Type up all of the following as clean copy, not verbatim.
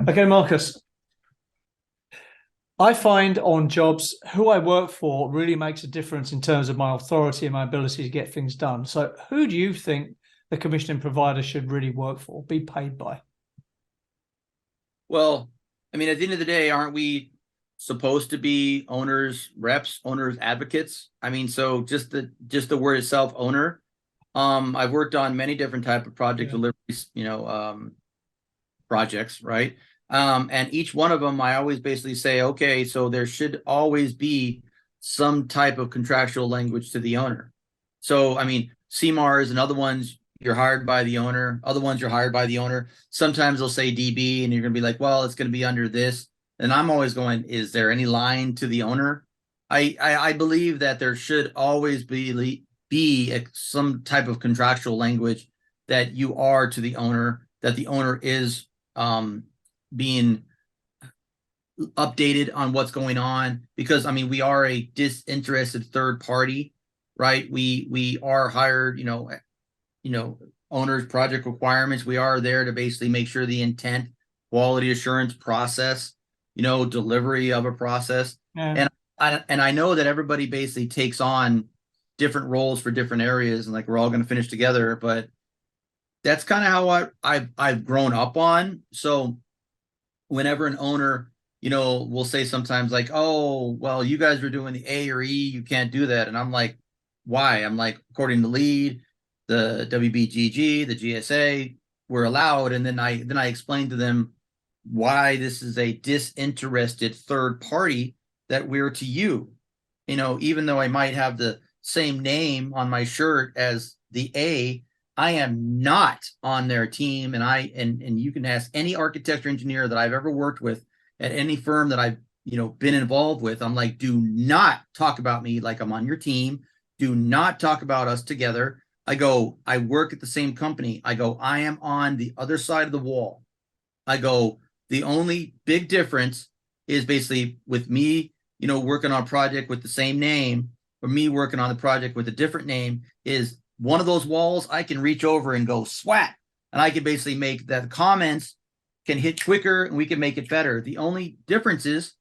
Okay, Marcus, I find on jobs who I work for really makes a difference in terms of my authority and my ability to get things done. So, who do you think the commissioning provider should really work for, be paid by? Well, I mean, at the end of the day, aren't we supposed to be owners, reps, owners, advocates? I mean, so just the word itself, owner. I've worked on many different type of project Yeah. deliveries, projects, right? And each one of them, I always basically say, okay, so there should always be some type of contractual language to the owner. So, I mean, CMARs and other ones, you're hired by the owner. Other ones, you're hired by the owner. Sometimes they'll say DB, and you're going to be like, well, it's going to be under this. And I'm always going, is there any line to the owner? I believe that there should always be some type of contractual language that you are to the owner, that the owner is being updated on what's going on, because I mean, we are a disinterested third party, right? We are hired, owners, project requirements. We are there to basically make sure the intent, quality assurance process, delivery of a process. Yeah. And I know that everybody basically takes on different roles for different areas, and like we're all going to finish together, but that's kind of how I've grown up on. So whenever an owner, will say sometimes like, oh, well, you guys are doing the A or E, you can't do that. And I'm like, why? I'm like, according to LEED, the WBGG, the GSA, we're allowed. And then I explained to them why this is a disinterested third party that we're to you. Even though I might have the same name on my shirt as the A, I am not on their team. And you can ask any architecture engineer that I've ever worked with at any firm that I've been involved with. I'm like, do not talk about me like I'm on your team. Do not talk about us together. I go, I work at the same company. I go, I am on the other side of the wall. I go, the only big difference is basically with me, working on a project with the same name, or me working on the project with a different name, is one of those walls I can reach over and go swat, and I can basically make that comments can hit quicker and we can make it better. The only difference is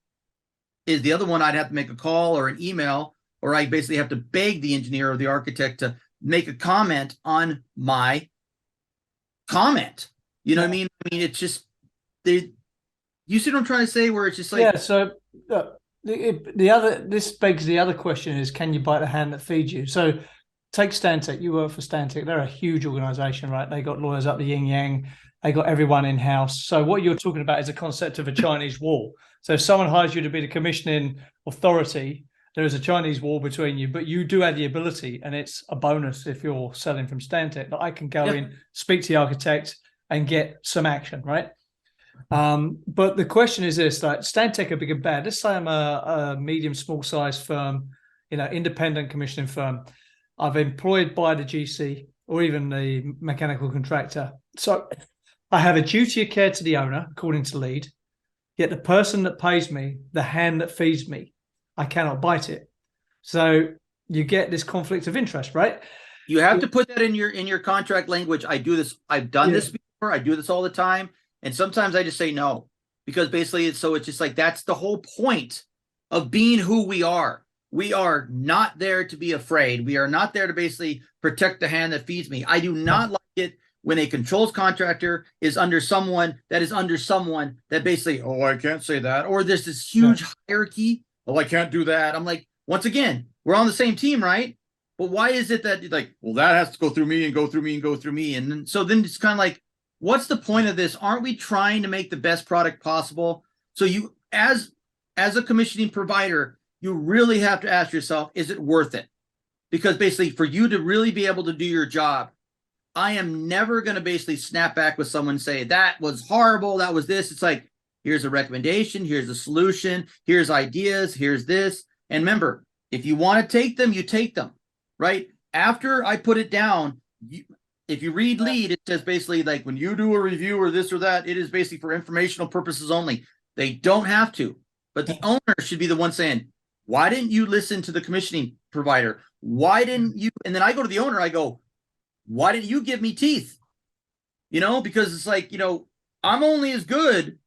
the other one I'd have to make a call or an email, or I basically have to beg the engineer or the architect to make a comment on my comment. You know what I mean? I mean, it's just you see what I'm trying to say, where it's just like, Yeah. So this begs the other question is, can you bite the hand that feeds you? So take Stantec. You work for Stantec. They're a huge organization, right? They got lawyers up the yin yang. They got everyone in house. So what you're talking about is a concept of a Chinese wall. So if someone hires you to be the commissioning authority, there is a Chinese wall between you, but you do have the ability, and it's a bonus if you're selling from Stantec, that I can go in, speak to the architect, and get some action, right? But the question is this: like Stantec are big and bad. Let's say I'm a medium, small size firm, independent commissioning firm. I've employed by the GC or even the mechanical contractor. So I have a duty of care to the owner, according to LEED, yet the person that pays me, the hand that feeds me, I cannot bite it. So you get this conflict of interest, right? you have to put that in your contract language. I do this. I've done this before. I do this all the time. And sometimes I just say no, because basically it's just like, that's the whole point of being who we are. We are not there to be afraid. We are not there to basically protect the hand that feeds me. I do not like it when a controls contractor is under someone that basically, oh, I can't say that. Or there's this huge hierarchy. Oh, I can't do that. I'm like, once again, we're on the same team, right? But why is it that like, well, that has to go through me and go through me and go through me? And then, so then it's kind of like, what's the point of this? Aren't we trying to make the best product possible? So you, as a commissioning provider, you really have to ask yourself, is it worth it? Because basically, for you to really be able to do your job, I am never going to basically snap back with someone and say, that was horrible, that was this. It's like, here's a recommendation, here's a solution, here's ideas, here's this. And remember, if you want to take them, you take them, right? After I put it down, if you read LEED, it says basically like when you do a review or this or that, it is basically for informational purposes only. They don't have to, but the owner should be the one saying, why didn't you listen to the commissioning provider? Why didn't you? And then I go to the owner, I go, why didn't you give me teeth? Because it's like, I'm only as good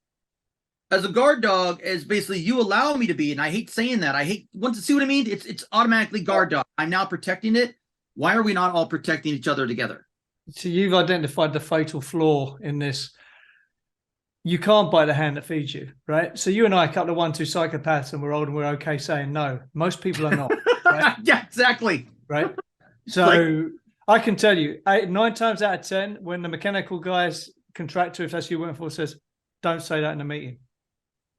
as a guard dog, as basically you allow me to be, and I hate saying that. I hate want to see what I mean. It's automatically guard dog. I'm now protecting it. Why are we not all protecting each other together? So you've identified the fatal flaw in this. You can't bite the hand that feeds you, right? So you and I, a couple of 1-2 psychopaths, and we're old and we're okay saying no. Most people are not. Right? Yeah, exactly. Right. So I can tell you, 9 times out of 10, when the mechanical guy's contractor, if that's who you're working for, says, "Don't say that in a meeting,"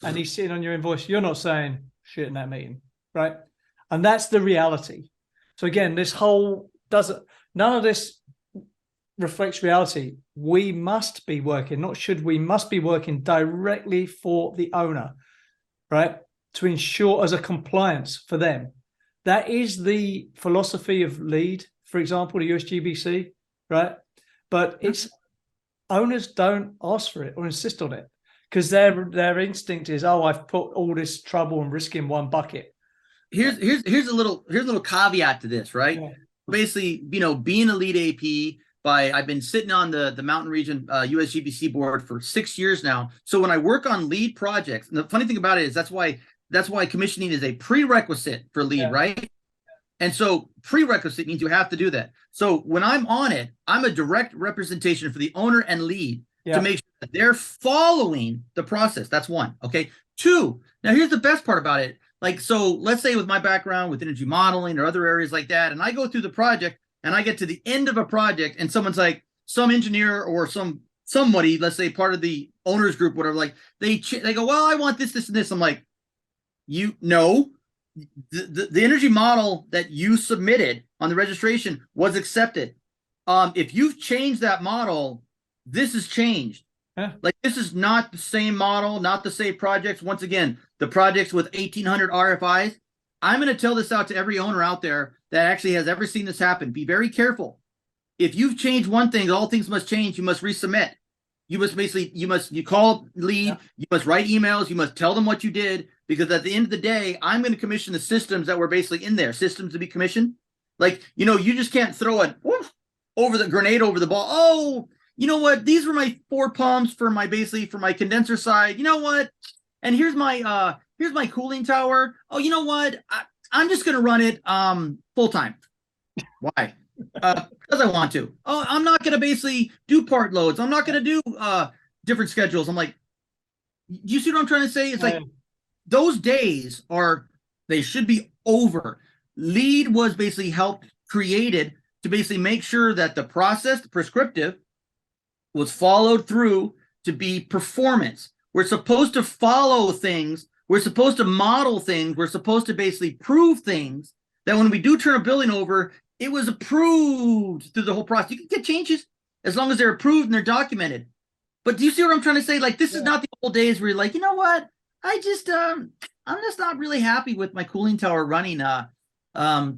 and he's sitting on your invoice, you're not saying shit in that meeting, right? And that's the reality. So again, none of this reflects reality. We must be working, not should, we must be working directly for the owner, right? To ensure as a compliance for them. That is the philosophy of LEED, for example, the USGBC, right? But it's owners don't ask for it or insist on it because their instinct is, oh, I've put all this trouble and risk in one bucket. Here's a little caveat to this, right? Yeah. Basically, being a LEED AP, I've been sitting on the Mountain Region USGBC board for 6 years now. So when I work on LEED projects, and the funny thing about it is that's why commissioning is a prerequisite for LEED, right? And so prerequisite means you have to do that. So when I'm on it, I'm a direct representation for the owner and LEED to make sure that they're following the process. That's one. Okay. 2, now here's the best part about it. Like, so let's say with my background with energy modeling or other areas like that, and I go through the project and I get to the end of a project and someone's like, some engineer or somebody, let's say part of the owners group, whatever, like they go, well, I want this, this, and this. I'm like, the energy model that you submitted on the registration was accepted. If you've changed that model, this has changed. Yeah. Like, this is not the same model, not the same projects. Once again, the projects with 1,800 RFIs. I'm going to tell this out to every owner out there that actually has ever seen this happen. Be very careful. If you've changed one thing, all things must change. You must resubmit. You must basically, you call LEED, you must write emails, you must tell them what you did, because at the end of the day, I'm going to commission the systems that were basically in there, systems to be commissioned. Like, you just can't throw a grenade over the ball. Oh, you know what? These were my 4 pumps for my condenser side. You know what? And here's my cooling tower. Oh, you know what? I'm just going to run it full time. Why? Because I want to. Oh, I'm not going to basically do part loads. I'm not going to do different schedules. I'm like, you see what I'm trying to say? It's like those days they should be over. LEED was basically created to basically make sure that the process, the prescriptive, was followed through to be performance. We're supposed to follow things. We're supposed to model things. We're supposed to basically prove things that when we do turn a building over, it was approved through the whole process. You can get changes as long as they're approved and they're documented. But do you see what I'm trying to say? Like, this is not the old days where you're like, you know what? I'm just not really happy with my cooling tower running, part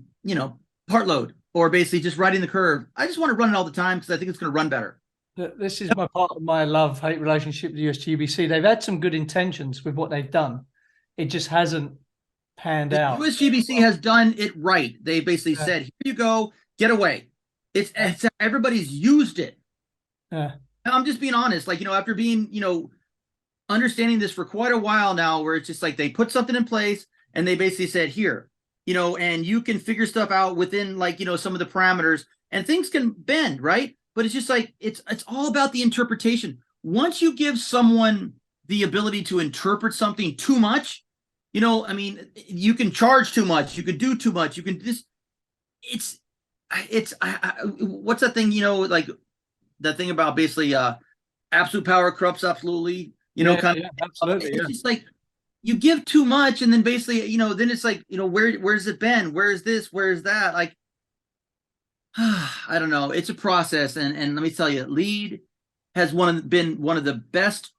load, or basically just riding the curve. I just want to run it all the time because I think it's going to run better. This is my part of my love-hate relationship with the USGBC. They've had some good intentions with what they've done. It just hasn't panned out. USGBC has done it right. They basically said, here you go, get away. It's everybody's used it. And I'm just being honest, like, after being, understanding this for quite a while now, where it's just like they put something in place and they basically said, here, and you can figure stuff out within, like, some of the parameters, and things can bend, right? But it's just like, it's all about the interpretation. Once you give someone the ability to interpret something too much, you can charge too much, you can do too much, you can just, what's that thing, like that thing about basically absolute power corrupts absolutely, absolutely. It's just like, you give too much, and then basically, then it's like, where's it been? Where's this? Where's that? Like, I don't know. It's a process, and let me tell you, LEED has been one of the best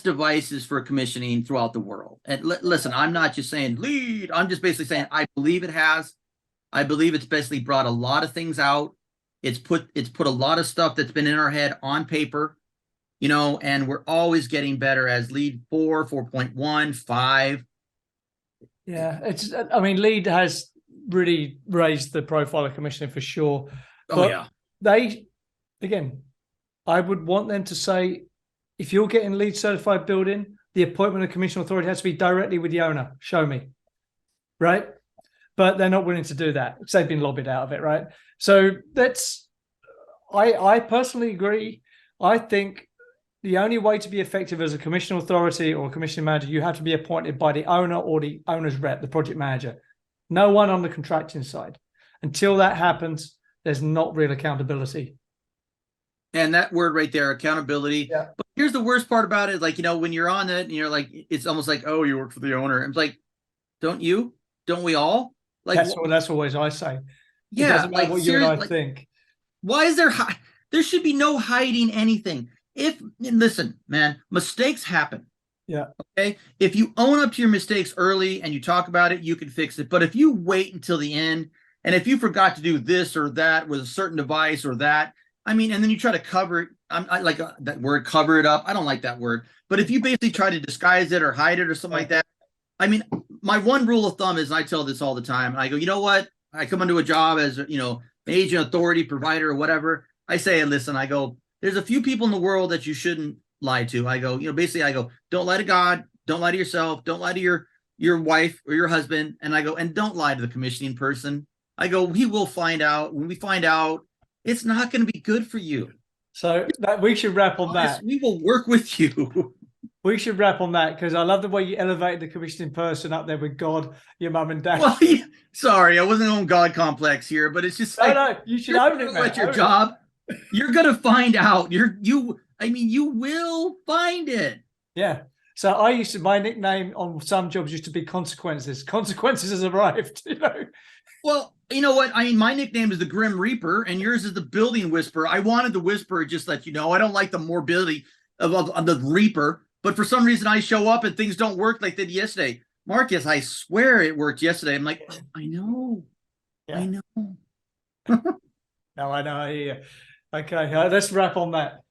devices for commissioning throughout the world. And listen, I'm not just saying LEED. I'm just basically saying I believe it has. I believe it's basically brought a lot of things out. It's put a lot of stuff that's been in our head on paper, and we're always getting better as LEED 4, 4.1, 5. Yeah, LEED has really raised the profile of commissioning for sure. But I would want them to say, if you're getting LEED certified building, the appointment of commission authority has to be directly with the owner. Show me, right? But they're not willing to do that because they've been lobbied out of it, right? So I personally agree. I think the only way to be effective as a commission authority or a commission manager, you have to be appointed by the owner or the owner's rep, the project manager. No one on the contracting side. Until that happens, there's not real accountability. And that word right there, accountability. Yeah. But here's the worst part about it. Like, when you're on it and you're like, it's almost like, oh, you work for the owner. It's like, don't you? Don't we all? Like, that's always I say. Yeah. It doesn't matter what you and I think. Why is there should be no hiding anything. Listen, man, mistakes happen. Yeah. Okay. If you own up to your mistakes early and you talk about it, you can fix it. But if you wait until the end, and if you forgot to do this or that with a certain device or that, and then you try to cover it. I like that word, cover it up. I don't like that word. But if you basically try to disguise it or hide it or something like that, my one rule of thumb is, and I tell this all the time, and I go, you know what? I come into a job as, agent, authority, provider, or whatever. I say, listen, I go, there's a few people in the world that you shouldn't lie to. I go, basically, I go, don't lie to God, don't lie to yourself, don't lie to your wife or your husband. And I go, and don't lie to the commissioning person. I go, we will find out. When we find out, it's not going to be good for you. So we should wrap on that. We will work with you. We should wrap on that because I love the way you elevated the commissioning person up there with God, your mum and dad. Well, sorry, I wasn't on God complex here, but it's just no, you should own it, man. At your job, you're gonna find out. You will find it. Yeah. So my nickname on some jobs used to be Consequences. Consequences has arrived. Well, you know what? My nickname is the Grim Reaper, and yours is the Building Whisperer. I wanted the Whisperer, just let you know. I don't like the morbidity of the Reaper. But for some reason, I show up and things don't work like they did yesterday. Marcus, I swear it worked yesterday. I'm like, oh, I know. Yeah. I know. No, I know. Yeah. Okay, let's wrap on that.